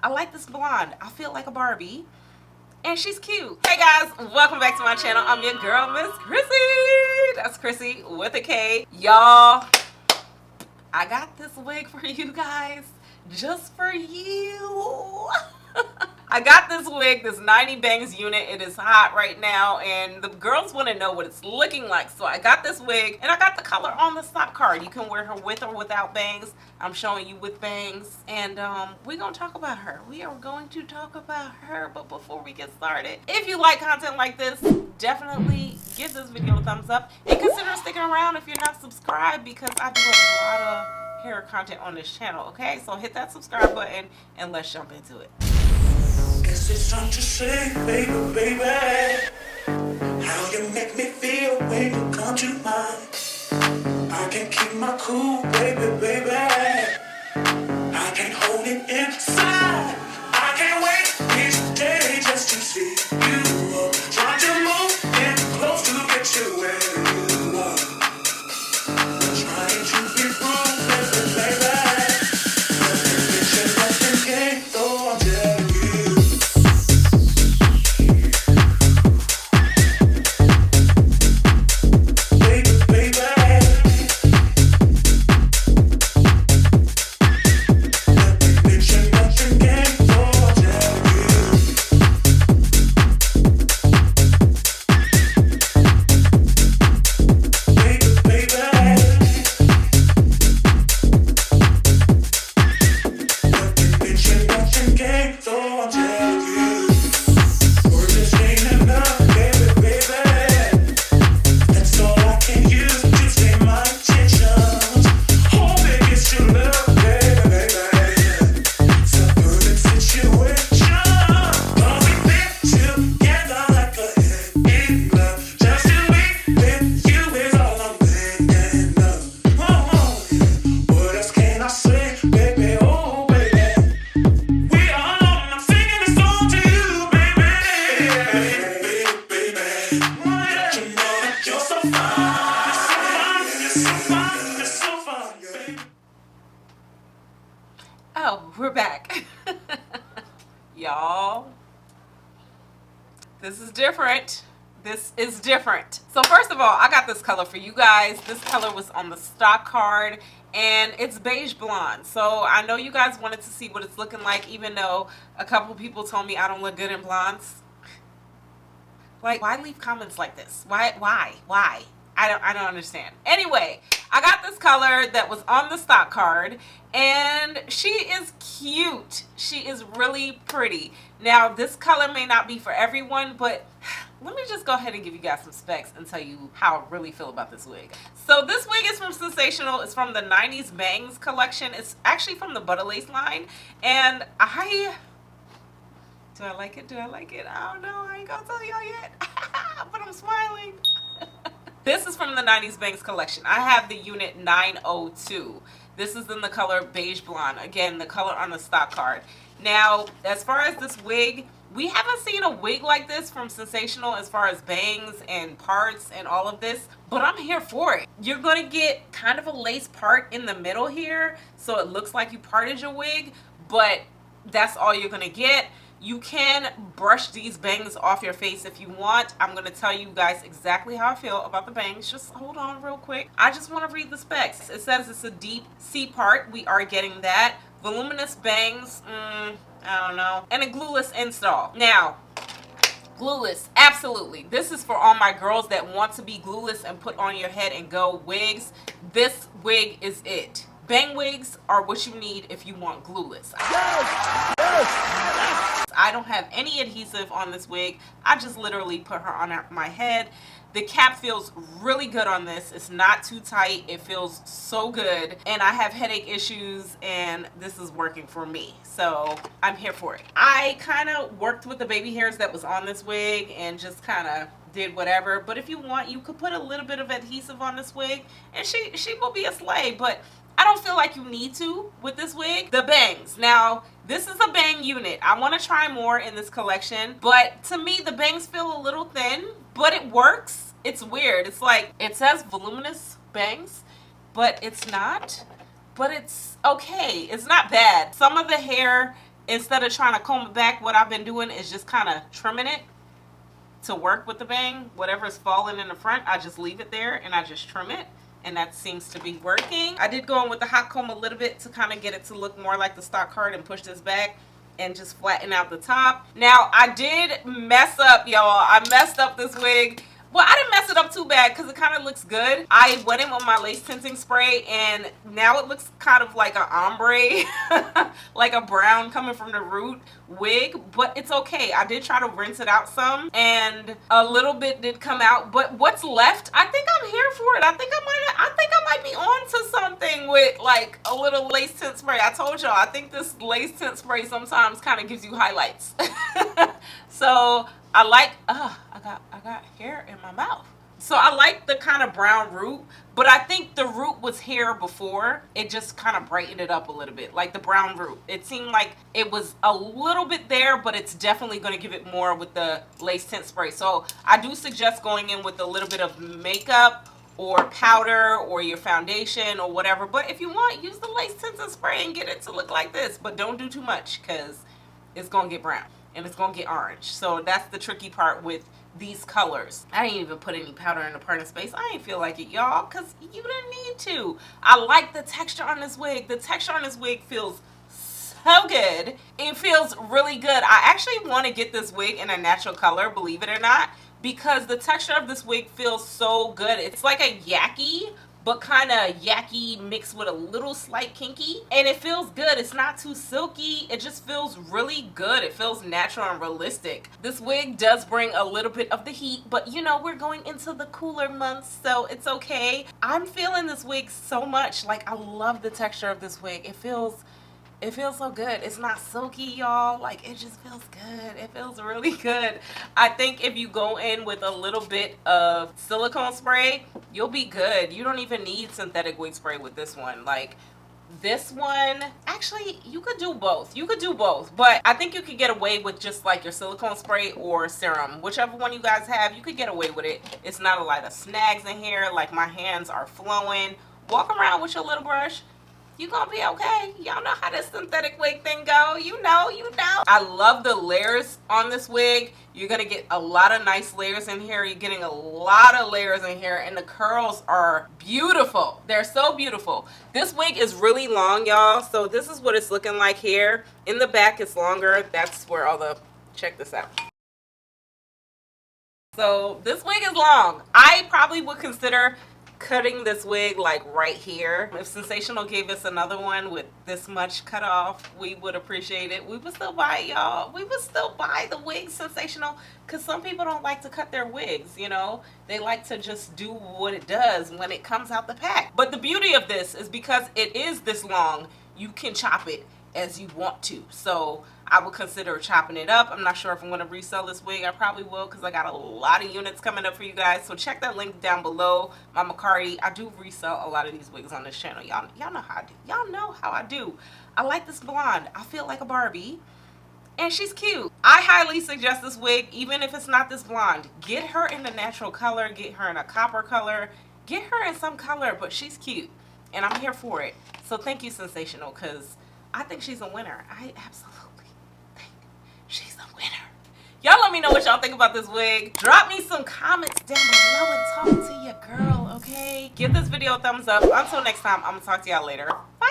I like this blonde. I feel like a Barbie. And she's cute. Hey guys, welcome back to my channel. I'm your girl, Miss Khrissy. That's Khrissy with a K. Y'all, I got this wig for you guys. Just for you. I got this wig, this 90 bangs unit. It is hot right now and the girls want to know what it's looking like. So I got this wig and I got the color on the stock card. You can wear her with or without bangs. I'm showing you with bangs. And we're going to talk about her. We are going to talk about her. But before we get started, if you like content like this, definitely give this video a thumbs up. And consider sticking around if you're not subscribed because I do a lot of hair content on this channel. Okay, so hit that subscribe button and let's jump into it. Guess it's time to say, baby, baby, how you make me feel when you come to mind. I can't keep my cool, baby, baby. I can't hold it inside. I can't wait each day just to see you up. Trying to move in close to get you where you are. Trying to be rude, baby, baby. Nothing came, though I'm telling you. Oh, we're back. Y'all, this is different. This is different. So first of all, I got this color for you guys. This color was on the stock card and it's beige blonde. So I know you guys wanted to see what it's looking like, even though a couple people told me I don't look good in blondes. Like, why leave comments like this? Why? I don't understand. Anyway, I got this color that was on the stock card and she is cute. She is really pretty. Now, this color may not be for everyone, but let me just go ahead and give you guys some specs and tell you how I really feel about this wig. So this wig is from Sensational. It's from the 90s Bangs collection. It's actually from the Butta Lace line. And do I like it? Do I like it? I don't know. I ain't gonna tell y'all yet. But I'm smiling. This is from the 90s Bangs collection. I have the unit 902. This is in the color beige blonde. Again, the color on the stock card. Now, as far as this wig, we haven't seen a wig like this from Sensational as far as bangs and parts and all of this, but I'm here for it. You're going to get kind of a lace part in the middle here, so it looks like you parted your wig, but that's all you're going to get. You can brush these bangs off your face if you want. I'm going to tell you guys exactly how I feel about the bangs. Just hold on real quick. I just want to read the specs. It says it's a deep C part. We are getting that. Voluminous bangs, I don't know. And a glueless install. Now, glueless, absolutely. This is for all my girls that want to be glueless and put on your head and go wigs. This wig is it. Bang wigs are what you need if you want glueless. I don't have any adhesive on this wig. I just literally put her on my head. The cap feels really good on this. It's not too tight. It feels so good. And I have headache issues and this is working for me. So I'm here for it. I kind of worked with the baby hairs that was on this wig and just kind of did whatever. But if you want, you could put a little bit of adhesive on this wig and she will be a slay. But I don't feel like you need to with this wig. The bangs. Now, this is a bang unit. I want to try more in this collection, but to me, the bangs feel a little thin, but it works. It's weird. It's like, it says voluminous bangs, but it's not. But it's okay. It's not bad. Some of the hair instead of trying to comb it back, what I've been doing is just kind of trimming it to work with the bang. Whatever's falling in the front, I just leave it there and I just trim it. And that seems to be working. I did go in with the hot comb a little bit to kind of get it to look more like the stock card and push this back and just flatten out the top. Now, I did mess up, y'all. I messed up this wig. Well, I didn't mess it up too bad because it kind of looks good. I went in with my lace tinting spray and now it looks kind of like an ombre, like a brown coming from the root wig, but it's okay. I did try to rinse it out some and a little bit did come out, but what's left, I think I'm here for it. I think I might be on to something with like a little lace tint spray. I told y'all, I think this lace tint spray sometimes kind of gives you highlights. So I like, I got hair in my mouth. So I like the kind of brown root, but I think the root was here before. It just kind of brightened it up a little bit, like the brown root. It seemed like it was a little bit there, but it's definitely going to give it more with the lace tint spray. So I do suggest going in with a little bit of makeup or powder or your foundation or whatever. But if you want, use the lace tint spray and get it to look like this. But don't do too much because it's going to get brown. And it's gonna get orange. So that's the tricky part with these colors. I didn't even put any powder in the part of space. I didn't feel like it, y'all, because you didn't need to. I like the texture on this wig. The texture on this wig feels so good. It feels really good. I actually want to get this wig in a natural color, believe it or not, because the texture of this wig feels so good. It's like a yaki, but kind of yucky mixed with a little slight kinky, and it feels good. It's not too silky. It just feels really good. It feels natural and realistic. This wig does bring a little bit of the heat, but you know, we're going into the cooler months, so it's okay. I'm feeling this wig so much. Like, I love the texture of this wig. It feels so good. It's not silky, y'all. Like, it just feels good. It feels really good. I think if you go in with a little bit of silicone spray, you'll be good. You don't even need synthetic wig spray with this one. Like, this one, actually, you could do both. You could do both, but I think you could get away with just like your silicone spray or serum. Whichever one you guys have, you could get away with it. It's not a lot of snags in here. Like, my hands are flowing. Walk around with your little brush. You're gonna be okay. Y'all know how this synthetic wig thing go. You know. I love the layers on this wig. You're gonna get a lot of nice layers in here. You're getting a lot of layers in here, and the curls are beautiful. They're so beautiful. This wig is really long, y'all. So this is what it's looking like here. In the back, it's longer. That's where all the, check this out. So this wig is long. I probably would consider cutting this wig like right here. If Sensational gave us another one with this much cut off, we would appreciate it. We would still buy it, y'all. We would still buy the wig Sensational, because some people don't like to cut their wigs, you know. They like to just do what it does when it comes out the pack. But the beauty of this is because it is this long, you can chop it as you want to. So I would consider chopping it up. I'm not sure if I'm going to resell this wig. I probably will, because I got a lot of units coming up for you guys. So check that link down below. Mama Cardi, I do resell a lot of these wigs on this channel. Y'all know how I do. Y'all know how I do. I like this blonde. I feel like a Barbie. And she's cute. I highly suggest this wig, even if it's not this blonde. Get her in the natural color. Get her in a copper color. Get her in some color, but she's cute. And I'm here for it. So thank you, Sensational, because I think she's a winner. I absolutely think she's a winner. Y'all let me know what y'all think about this wig. Drop me some comments down below and talk to your girl, okay? Give this video a thumbs up. Until next time, I'm gonna talk to y'all later. Bye!